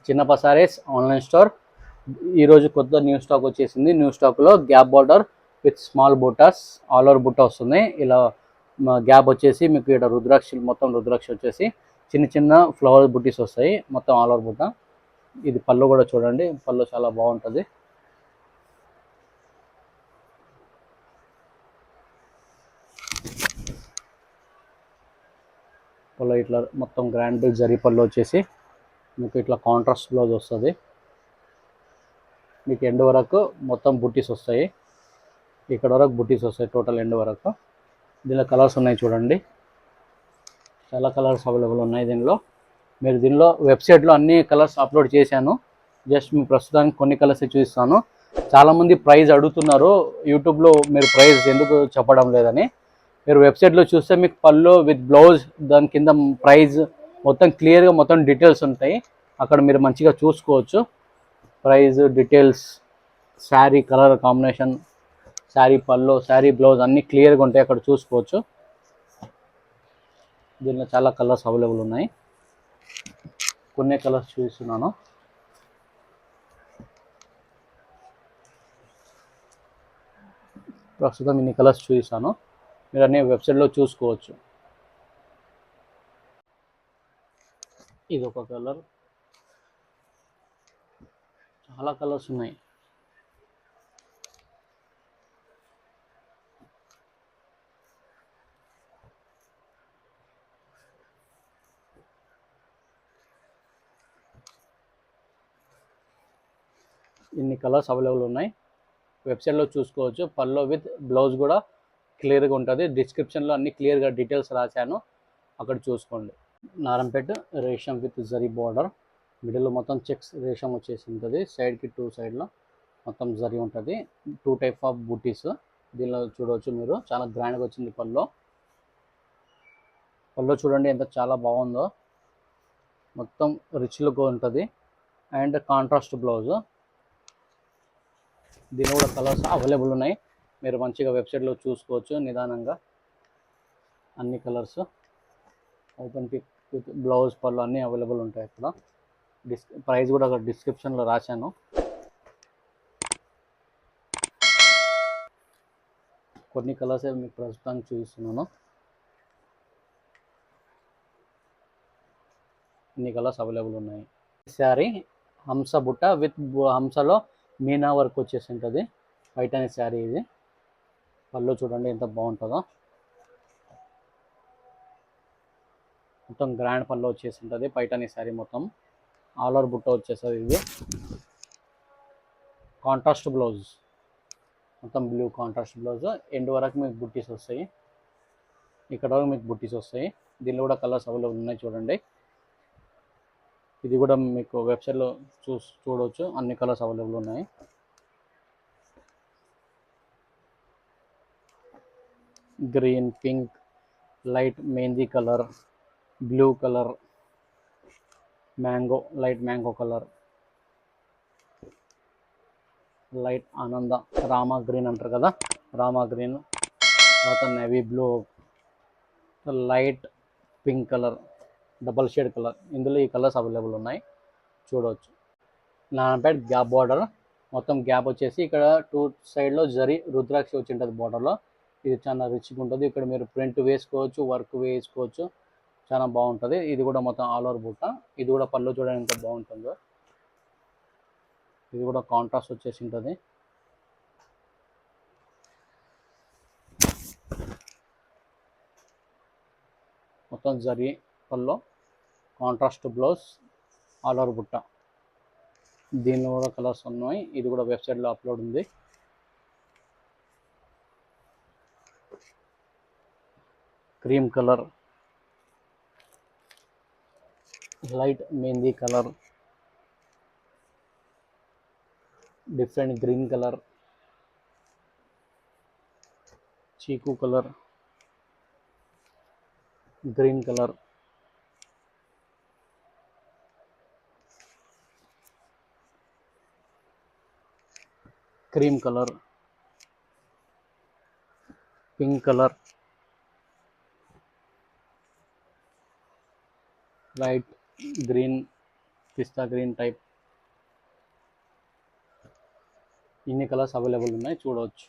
చిన్నప్ప saris online store. ఈరోజు కొత్త న్యూ స్టాక్ వచ్చేసింది. న్యూ స్టాక్లో gap border with small buttas, all over బుట్ట వస్తుంది. ఇలా గ్యాప్ వచ్చేసి మీకు ఇక్కడ రుద్రాక్షలు, మొత్తం రుద్రాక్ష వచ్చేసి చిన్న చిన్న ఫ్లవర్ బుట్టీస్ వస్తాయి, మొత్తం ఆల్ ఓవర్ బుట్ట. ఇది పళ్ళు కూడా చూడండి, పళ్ళు చాలా బాగుంటుంది. పళ్ళు ఇట్లా మొత్తం గ్రాండ్ జరీ పళ్ళు వచ్చేసి మీకు ఇట్లా కాంట్రాస్ట్ బ్లౌజ్ వస్తుంది. మీకు ఎండ్ వరకు మొత్తం బుట్టీస్ వస్తాయి, ఇక్కడ వరకు బుట్టీస్ వస్తాయి టోటల్ ఎండ్ వరకు. దీనిలో కలర్స్ ఉన్నాయి చూడండి, చాలా కలర్స్ అవైలబుల్ ఉన్నాయి దీనిలో. మీరు దీనిలో వెబ్సైట్లో అన్ని కలర్స్ అప్లోడ్ చేశాను, జస్ట్ మీ ప్రస్తుతానికి కొన్ని కలర్స్ చూపిస్తాను. చాలామంది ప్రైస్ అడుగుతున్నారు యూట్యూబ్లో, మీరు ప్రైస్ ఎందుకు చెప్పడం లేదని. మీరు వెబ్సైట్లో చూస్తే మీకు పళ్ళు విత్ బ్లౌజ్, దాని కింద ప్రైస్ మొత్తం క్లియర్గా మొత్తం డీటెయిల్స్ ఉంటాయి. అక్కడ మీరు మంచిగా చూసుకోవచ్చు. Price details, sari colour combination, sari పళ్ళు, శారీ బ్లౌజ్ అన్నీ క్లియర్గా ఉంటాయి, అక్కడ చూసుకోవచ్చు. దీనిలో చాలా కలర్స్ అవైలబుల్ ఉన్నాయి, కొన్ని కలర్స్ చూపిస్తున్నాను. ప్రస్తుతం ఇన్ని కలర్స్ చూపిస్తాను, మీరు అన్ని వెబ్సైట్లో చూసుకోవచ్చు. ఇది ఒక కలర్, చాలా కలర్స్ ఉన్నాయి. ఇన్ని కలర్స్ అవైలబుల్ ఉన్నాయి, వెబ్సైట్లో చూసుకోవచ్చు. పళ్ళు విత్ బ్లౌజ్ కూడా క్లియర్గా ఉంటుంది. డిస్క్రిప్షన్లో అన్ని క్లియర్గా డీటెయిల్స్ రాశాను, అక్కడ చూసుకోండి. నారంపేట రేషం విత్ జరీ బార్డర్, మిడిల్లో మొత్తం చెక్స్ రేషం వచ్చేసి ఉంటుంది. సైడ్కి టూ సైడ్లో మొత్తం జరీ ఉంటుంది. 2 టైప్ ఆఫ్ బూటీస్ దీనిలో చూడవచ్చు మీరు. చాలా గ్రాండ్గా వచ్చింది పళ్ళు. పళ్ళు చూడండి ఎంత చాలా బాగుందో, మొత్తం రిచ్ లుక్ ఉంటుంది. And contrast blouse. దీనిలో కూడా కలర్స్ అవైలబుల్ ఉన్నాయి, మీరు మంచిగా వెబ్సైట్లో చూసుకోవచ్చు నిదానంగా. అన్ని colours open pick with blouse, పళ్ళు అన్నీ అవైలబుల్ ఉంటాయి ఇక్కడ. ప్రైస్ కూడా అక్కడ డిస్క్రిప్షన్లో రాశాను. కొన్ని కలర్స్ మీకు ప్రస్తుతానికి చూపిస్తున్నాను. ఇన్ని కలర్స్ అవైలబుల్ ఉన్నాయి. శారీ హంస బుట్ట విత్ హంసలో మీనా వర్క్ వచ్చేసి ఉంటుంది. వైట్ అనే శారీ ఇది. పళ్ళు చూడండి ఎంత బాగుంటుందో, మొత్తం గ్రాండ్ పళ్ళు వచ్చేసి ఉంటుంది. పైటాని శారీ మొత్తం ఆల్ ఓవర్ బుట్ట వచ్చేస్తుంది. ఇది కాంట్రాస్ట్ బ్లౌజ్, మొత్తం బ్లూ కాంట్రాస్ట్ బ్లౌజ్. ఎండ్ వరకు మీకు బుట్టీస్ వస్తాయి, ఇక్కడ వరకు మీకు బుట్టీస్ వస్తాయి. దీనిలో కూడా కలర్స్ అవైలబుల్ ఉన్నాయి చూడండి. ఇది కూడా మీకు వెబ్సైట్లో చూడవచ్చు, అన్ని కలర్స్ అవైలబుల్ ఉన్నాయి. Green, pink, light mehndi colour, blue colour, mango, light mango colour, light ఆనంద, రామా గ్రీన్ అంటారు కదా, రామా గ్రీన్, తర్వాత navy blue, light pink colour, double shade colour. ఇందులో ఈ కలర్స్ అవైలబుల్ ఉన్నాయి, చూడవచ్చు. నారాయణపేట గ్యాప్ బార్డర్, మొత్తం గ్యాప్ వచ్చేసి ఇక్కడ 2 సైడ్లో జరీ రుద్రాక్ష వచ్చి ఉంటుంది బార్డర్లో. ఇది చాలా రిచ్గా ఉంటుంది. ఇక్కడ మీరు ప్రింట్ వేసుకోవచ్చు, వర్క్ వేసుకోవచ్చు, చాలా బాగుంటుంది. ఇది కూడా మొత్తం ఆల్ ఓవర్ బుట్ట. ఇది కూడా పళ్ళు చూడడానికి ఎంత బాగుంటుందో. ఇది కూడా కాంట్రాస్ట్ వచ్చేసి ఉంటుంది. మొత్తం జరీ పళ్ళు, కాంట్రాస్ట్ బ్లౌజ్, ఆల్ ఓవర్ బుట్ట. దీనిలో కూడా కలర్స్ ఉన్నాయి, ఇది కూడా వెబ్సైట్లో అప్లోడ్ ఉంది. Cream colour, light mehndi colour, different green colour, chikoo colour, green colour, cream colour, pink colour, light green, pista green type, ఇన్ని కలర్స్ అవైలబుల్ ఉన్నాయి, చూడవచ్చు.